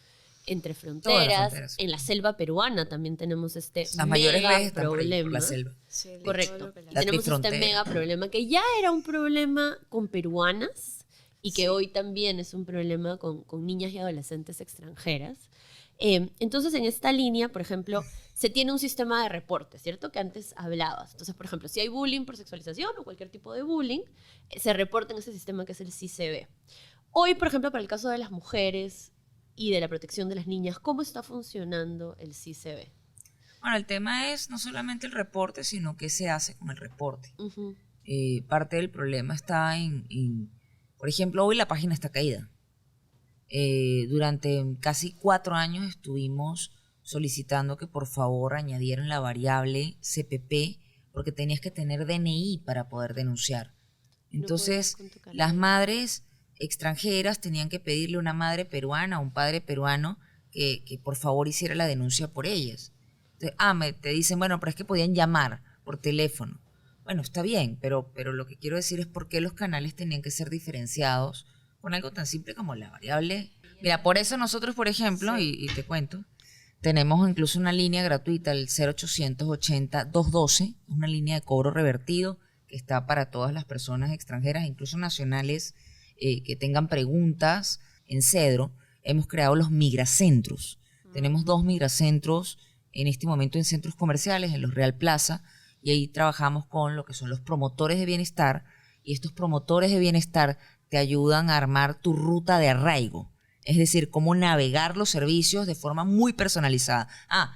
[SPEAKER 2] entre fronteras. En la selva peruana también tenemos
[SPEAKER 3] las mayores
[SPEAKER 2] mega
[SPEAKER 3] están
[SPEAKER 2] problema.
[SPEAKER 3] por la selva.
[SPEAKER 2] Sí, correcto.
[SPEAKER 3] La
[SPEAKER 2] Tenemos este mega problema que ya era un problema con peruanas y que hoy también es un problema con niñas y adolescentes extranjeras. Entonces, en esta línea, por ejemplo, se tiene un sistema de reporte, ¿cierto? Que antes hablabas. Entonces, por ejemplo, si hay bullying por sexualización o cualquier tipo de bullying, se reporta en ese sistema que es el CICB. Hoy, por ejemplo, para el caso de las mujeres y de la protección de las niñas, ¿cómo está funcionando el CICB?
[SPEAKER 3] Bueno, el tema es no solamente el reporte, sino qué se hace con el reporte.
[SPEAKER 2] Ujú.
[SPEAKER 3] Parte del problema está por ejemplo, hoy la página está caída. Durante casi 4 años estuvimos solicitando que por favor añadieran la variable CPP porque tenías que tener DNI para poder denunciar. Entonces,
[SPEAKER 2] podías con tu
[SPEAKER 3] las
[SPEAKER 2] carnet.
[SPEAKER 3] madres extranjeras tenían que pedirle a una madre peruana o un padre peruano que por favor hiciera la denuncia por ellas. Entonces, te dicen, bueno, pero es que podían llamar por teléfono. Bueno, está bien, pero lo que quiero decir es por qué los canales tenían que ser diferenciados con algo tan simple como la variable. Mira, por eso nosotros, por ejemplo, y te cuento, tenemos incluso una línea gratuita, el 0800 80 212, una línea de cobro revertido que está para todas las personas extranjeras, incluso nacionales, que tengan preguntas en Cedro. Hemos creado los migracentros. Tenemos 2 migracentros en este momento en centros comerciales, en los Real Plaza, y ahí trabajamos con lo que son los promotores de bienestar, y estos promotores de bienestar te ayudan a armar tu ruta de arraigo. Es decir, cómo navegar los servicios de forma muy personalizada.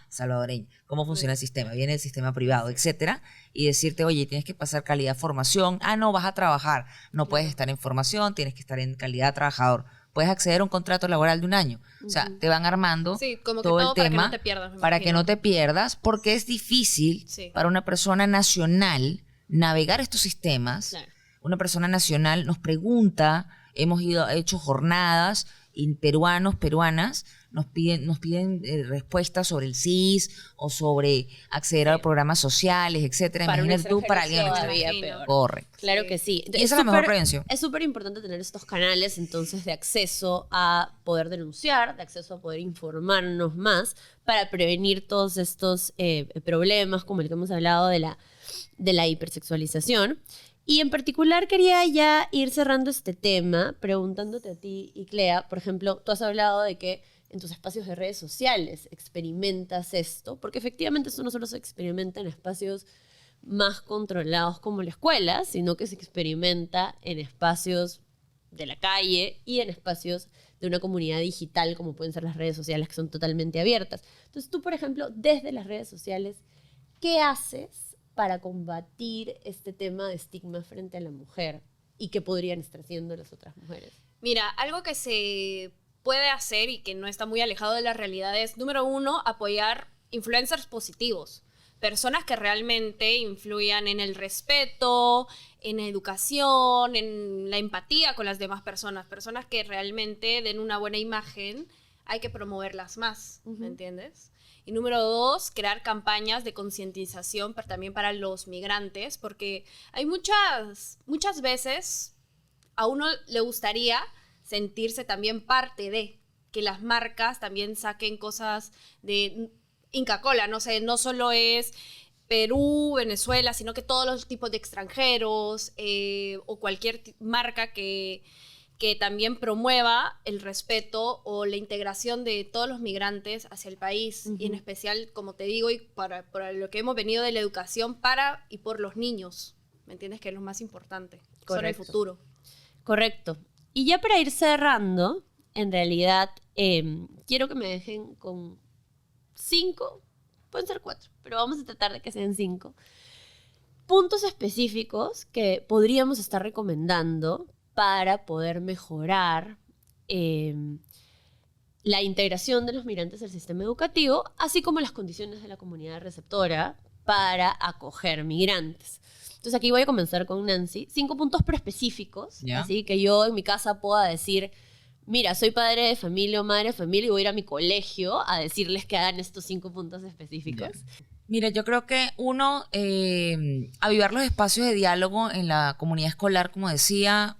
[SPEAKER 3] Salvadoreño, cómo funciona el sistema, viene el sistema privado, etcétera, y decirte, oye, tienes que pasar calidad de formación. No, vas a trabajar, no puedes estar en formación, tienes que estar en calidad de trabajador. Puedes acceder a un contrato laboral de 1 año. O sea, te van armando
[SPEAKER 1] Sí, como que
[SPEAKER 3] todo el
[SPEAKER 1] todo para que
[SPEAKER 3] tema
[SPEAKER 1] no te pierdas, me
[SPEAKER 3] para que
[SPEAKER 1] imagino.
[SPEAKER 3] no te pierdas, porque es difícil
[SPEAKER 1] Sí.
[SPEAKER 3] para una persona nacional navegar estos sistemas.
[SPEAKER 2] Claro.
[SPEAKER 3] Una persona nacional nos pregunta, hemos hecho jornadas y peruanas nos piden respuestas sobre el CIS o sobre acceder a programas sociales, etcétera.
[SPEAKER 2] Para un
[SPEAKER 3] Imagínate tú para
[SPEAKER 2] extranjero
[SPEAKER 3] alguien
[SPEAKER 2] todavía
[SPEAKER 1] extranjero.
[SPEAKER 2] peor.
[SPEAKER 3] Correcto.
[SPEAKER 2] Claro
[SPEAKER 1] Sí.
[SPEAKER 2] que sí.
[SPEAKER 3] Y esa es la mejor
[SPEAKER 2] súper-
[SPEAKER 3] prevención.
[SPEAKER 2] Es súper importante tener estos canales entonces de acceso a poder denunciar, de acceso a poder informarnos más para prevenir todos estos problemas como el que hemos hablado de la hipersexualización. Y en particular quería ya ir cerrando este tema preguntándote a ti y Clea, por ejemplo, tú has hablado de que en tus espacios de redes sociales experimentas esto, porque efectivamente esto no solo se experimenta en espacios más controlados como la escuela, sino que se experimenta en espacios de la calle y en espacios de una comunidad digital como pueden ser las redes sociales que son totalmente abiertas. Entonces tú, por ejemplo, desde las redes sociales, ¿qué haces para combatir este tema de estigma frente a la mujer y qué podrían estar haciendo las otras mujeres?
[SPEAKER 1] Mira, algo que se puede hacer y que no está muy alejado de la realidad es, número 1, apoyar influencers positivos. Personas que realmente influyan en el respeto, en la educación, en la empatía con las demás personas. Personas que realmente den una buena imagen, hay que promoverlas más, ¿me entiendes? Y número 2, crear campañas de concientización también para los migrantes, porque hay muchas veces a uno le gustaría sentirse también parte de, que las marcas también saquen cosas de Inca Kola, no sé, no solo es Perú, Venezuela, sino que todos los tipos de extranjeros o cualquier marca que también promueva el respeto o la integración de todos los migrantes hacia el país, y en especial, como te digo, y para lo que hemos venido de la educación para y por los niños, ¿me entiendes? Que es lo más importante, son el
[SPEAKER 2] Correcto.
[SPEAKER 1] futuro.
[SPEAKER 2] Correcto. Y ya para ir cerrando, en realidad, quiero que me dejen con 5, pueden ser 4, pero vamos a tratar de que sean 5 puntos específicos que podríamos estar recomendando para poder mejorar la integración de los migrantes al sistema educativo, así como las condiciones de la comunidad receptora para acoger migrantes. Entonces aquí voy a comenzar con Nancy. 5 puntos pero específicos,
[SPEAKER 3] Ya.
[SPEAKER 2] así que yo en mi casa pueda decir, mira, soy padre de familia o madre de familia y voy a ir a mi colegio a decirles que hagan estos 5 puntos específicos.
[SPEAKER 3] Mira, yo creo que uno, avivar los espacios de diálogo en la comunidad escolar, como decía,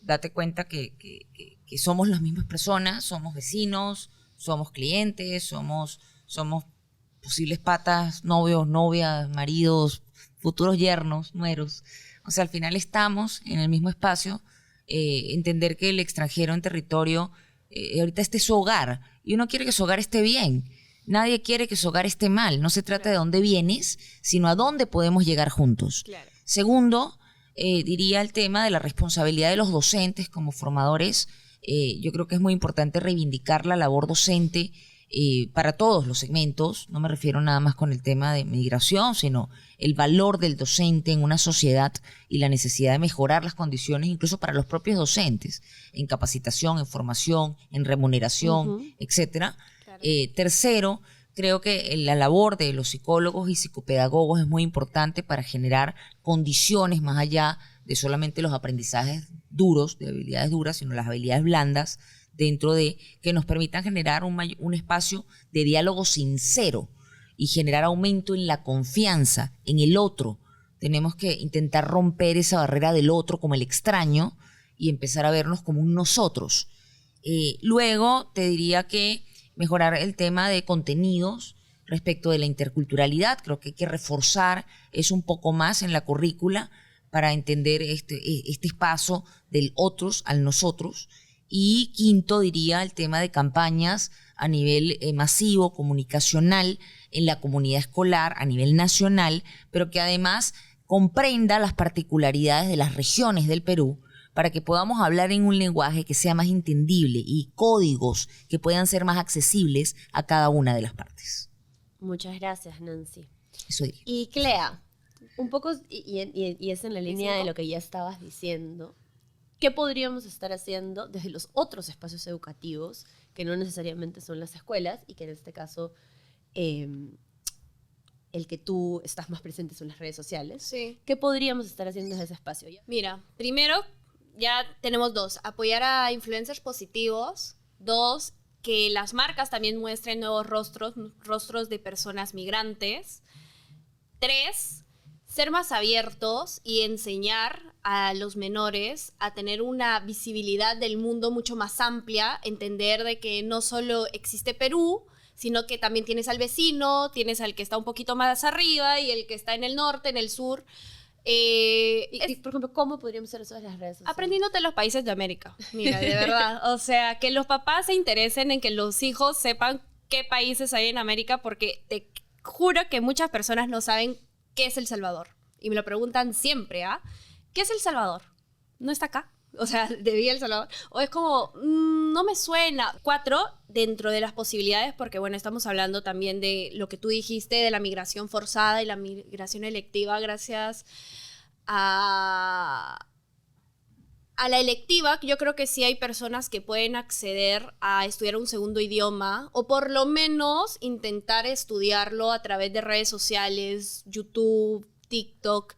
[SPEAKER 3] date cuenta que somos las mismas personas, somos vecinos, somos clientes, somos posibles patas, novios, novias, maridos, futuros yernos, nueros. O sea, al final estamos en el mismo espacio, entender que el extranjero en territorio, ahorita este es su hogar, y uno quiere que su hogar esté bien. Nadie quiere que su hogar esté mal. No se trata de dónde vienes, sino a dónde podemos llegar juntos.
[SPEAKER 1] Claro.
[SPEAKER 3] Segundo, diría el tema de la responsabilidad de los docentes como formadores. Yo creo que es muy importante reivindicar la labor docente para todos los segmentos. No me refiero nada más con el tema de migración, sino el valor del docente en una sociedad y la necesidad de mejorar las condiciones incluso para los propios docentes, en capacitación, en formación, en remuneración, etcétera.
[SPEAKER 1] Claro.
[SPEAKER 3] Tercero, creo que la labor de los psicólogos y psicopedagogos es muy importante para generar condiciones más allá de solamente los aprendizajes duros, de habilidades duras, sino las habilidades blandas, dentro de que nos permitan generar un espacio de diálogo sincero y generar aumento en la confianza en el otro. Tenemos que intentar romper esa barrera del otro como el extraño y empezar a vernos como un nosotros. Luego te diría que mejorar el tema de contenidos respecto de la interculturalidad. Creo que hay que reforzar eso un poco más en la currícula para entender este paso del otros al nosotros. Y quinto, diría el tema de campañas a nivel masivo, comunicacional, en la comunidad escolar, a nivel nacional, pero que además comprenda las particularidades de las regiones del Perú para que podamos hablar en un lenguaje que sea más entendible y códigos que puedan ser más accesibles a cada una de las partes.
[SPEAKER 2] Muchas gracias, Nancy.
[SPEAKER 3] Eso diría.
[SPEAKER 2] Y Clea, un poco, y es en la línea de lo que ya estabas diciendo, ¿qué podríamos estar haciendo desde los otros espacios educativos, que no necesariamente son las escuelas, y que en este caso el que tú estás más presente son las redes sociales?
[SPEAKER 1] Sí.
[SPEAKER 2] ¿Qué podríamos estar haciendo desde ese espacio?
[SPEAKER 1] Mira, primero, ya tenemos 2, apoyar a influencers positivos. 2, que las marcas también muestren nuevos rostros de personas migrantes. 3, ser más abiertos y enseñar a los menores a tener una visibilidad del mundo mucho más amplia, entender de que no solo existe Perú, sino que también tienes al vecino, tienes al que está un poquito más arriba y el que está en el norte, en el sur.
[SPEAKER 2] Por ejemplo, ¿cómo podríamos hacer eso en las redes sociales?
[SPEAKER 1] Aprendiéndote los países de América, mira, de verdad. O sea, que los papás se interesen en que los hijos sepan qué países hay en América, porque te juro que muchas personas no saben qué es El Salvador. Y me lo preguntan siempre, ¿ah? ¿Qué es El Salvador? ¿No está acá? O sea, ¿de vida El Salvador? O es como, no me suena. 4, dentro de las posibilidades, porque bueno, estamos hablando también de lo que tú dijiste, de la migración forzada y la migración electiva gracias a la electiva. Yo creo que sí hay personas que pueden acceder a estudiar un segundo idioma, o por lo menos intentar estudiarlo a través de redes sociales, YouTube, TikTok.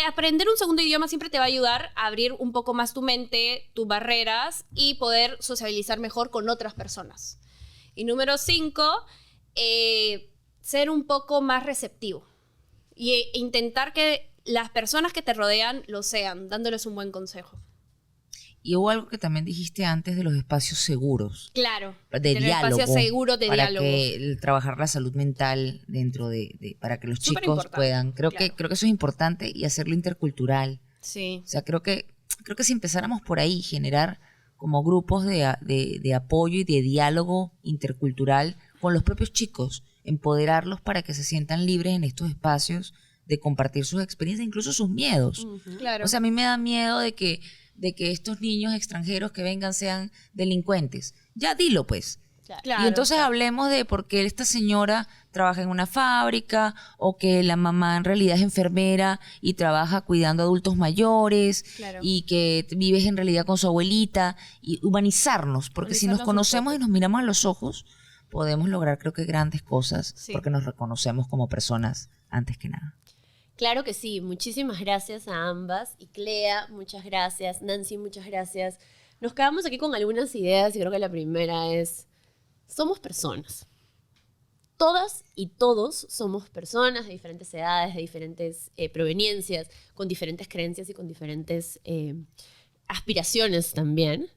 [SPEAKER 1] Aprender un segundo idioma siempre te va a ayudar a abrir un poco más tu mente, tus barreras, y poder sociabilizar mejor con otras personas. Y número 5, ser un poco más receptivo y intentar que las personas que te rodean lo sean, dándoles un buen consejo.
[SPEAKER 3] Y hubo algo que también dijiste antes de los espacios seguros.
[SPEAKER 1] Claro,
[SPEAKER 3] de diálogo,
[SPEAKER 1] espacios seguros de
[SPEAKER 3] para
[SPEAKER 1] diálogo.
[SPEAKER 3] Que trabajar la salud mental dentro para que los chicos
[SPEAKER 1] Superimportante,
[SPEAKER 3] puedan. Creo
[SPEAKER 1] claro.
[SPEAKER 3] que eso es importante, y hacerlo intercultural.
[SPEAKER 1] Sí.
[SPEAKER 3] O sea, creo que si empezáramos por ahí, generar como grupos de apoyo y de diálogo intercultural con los propios chicos, empoderarlos para que se sientan libres en estos espacios de compartir sus experiencias, incluso sus miedos.
[SPEAKER 1] Claro.
[SPEAKER 3] O sea, a mí me da miedo de que estos niños extranjeros que vengan sean delincuentes. Ya dilo, pues.
[SPEAKER 1] Claro,
[SPEAKER 3] Y entonces hablemos de por qué esta señora trabaja en una fábrica, o que la mamá en realidad es enfermera y trabaja cuidando adultos mayores,
[SPEAKER 1] Claro.
[SPEAKER 3] y que vives en realidad con su abuelita, y humanizarnos, porque si nos
[SPEAKER 1] Humanizarnos un
[SPEAKER 3] conocemos
[SPEAKER 1] poco.
[SPEAKER 3] y nos miramos a los ojos, podemos lograr, creo que, grandes cosas,
[SPEAKER 1] Sí.
[SPEAKER 3] porque nos reconocemos como personas antes que nada.
[SPEAKER 2] Claro que sí. Muchísimas gracias a ambas. Y Clea, muchas gracias. Nancy, muchas gracias. Nos quedamos aquí con algunas ideas, y creo que la primera es: somos personas. Todas y todos somos personas de diferentes edades, de diferentes proveniencias, con diferentes creencias y con diferentes aspiraciones también.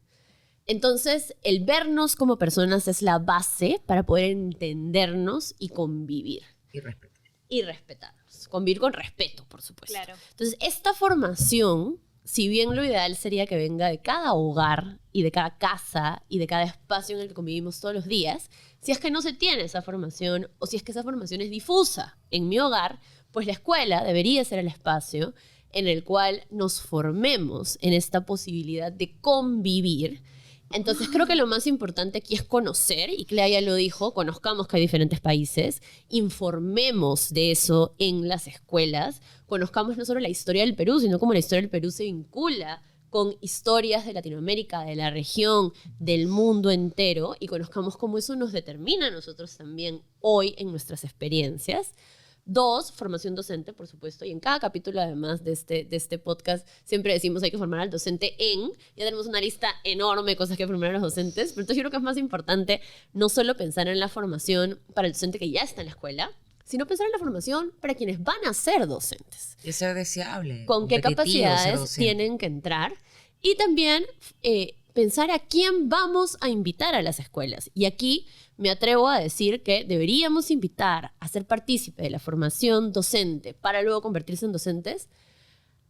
[SPEAKER 2] Entonces, el vernos como personas es la base para poder entendernos y convivir.
[SPEAKER 3] Y respeto.
[SPEAKER 2] Y respetarnos. Convivir con respeto, por supuesto.
[SPEAKER 1] Claro.
[SPEAKER 2] Entonces, esta formación, si bien lo ideal sería que venga de cada hogar y de cada casa y de cada espacio en el que convivimos todos los días, si es que no se tiene esa formación, o si es que esa formación es difusa en mi hogar, pues la escuela debería ser el espacio en el cual nos formemos en esta posibilidad de convivir Entonces creo que lo más importante aquí es conocer, y Clea ya lo dijo, conozcamos que hay diferentes países, informemos de eso en las escuelas, conozcamos no solo la historia del Perú, sino cómo la historia del Perú se vincula con historias de Latinoamérica, de la región, del mundo entero, y conozcamos cómo eso nos determina a nosotros también hoy en nuestras experiencias. 2, formación docente, por supuesto, y en cada capítulo, además de este podcast, siempre decimos hay que formar al docente ya tenemos una lista enorme de cosas que formar a los docentes, pero entonces yo creo que es más importante no solo pensar en la formación para el docente que ya está en la escuela, sino pensar en la formación para quienes van a ser docentes.
[SPEAKER 3] Y ser deseable.
[SPEAKER 2] Con qué
[SPEAKER 3] competitivo,
[SPEAKER 2] capacidades tienen que entrar, y también pensar a quién vamos a invitar a las escuelas. Y aquí me atrevo a decir que deberíamos invitar a ser partícipe de la formación docente para luego convertirse en docentes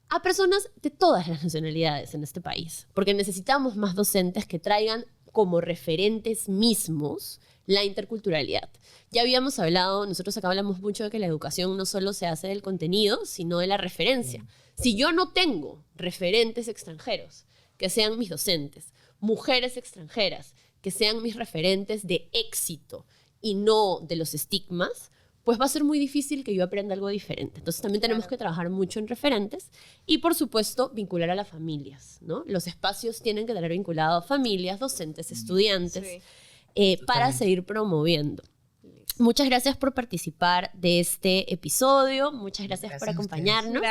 [SPEAKER 2] a personas de todas las nacionalidades en este país. Porque necesitamos más docentes que traigan como referentes mismos la interculturalidad. Ya habíamos hablado, nosotros acá hablamos mucho de que la educación no solo se hace del contenido, sino de la referencia. Si yo no tengo referentes extranjeros que sean mis docentes, mujeres extranjeras que sean mis referentes de éxito y no de los estigmas, pues va a ser muy difícil que yo aprenda algo diferente. Entonces también tenemos que trabajar mucho en referentes y, por supuesto, vincular a las familias, ¿no? Los espacios tienen que tener vinculado a familias, docentes, estudiantes, para seguir promoviendo. Muchas gracias por participar de este episodio. Muchas gracias por acompañarnos.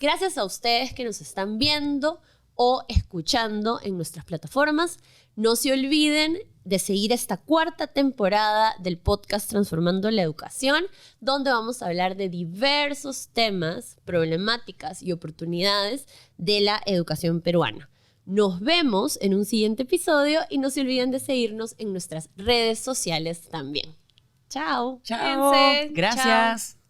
[SPEAKER 2] Gracias a ustedes que nos están viendo o escuchando en nuestras plataformas. No se olviden de seguir esta 4ª temporada del podcast Transformando la Educación, donde vamos a hablar de diversos temas, problemáticas y oportunidades de la educación peruana. Nos vemos en un siguiente episodio y no se olviden de seguirnos en nuestras redes sociales también. Chao.
[SPEAKER 3] Chao.
[SPEAKER 1] Cuídense.
[SPEAKER 3] Gracias.
[SPEAKER 1] Chao.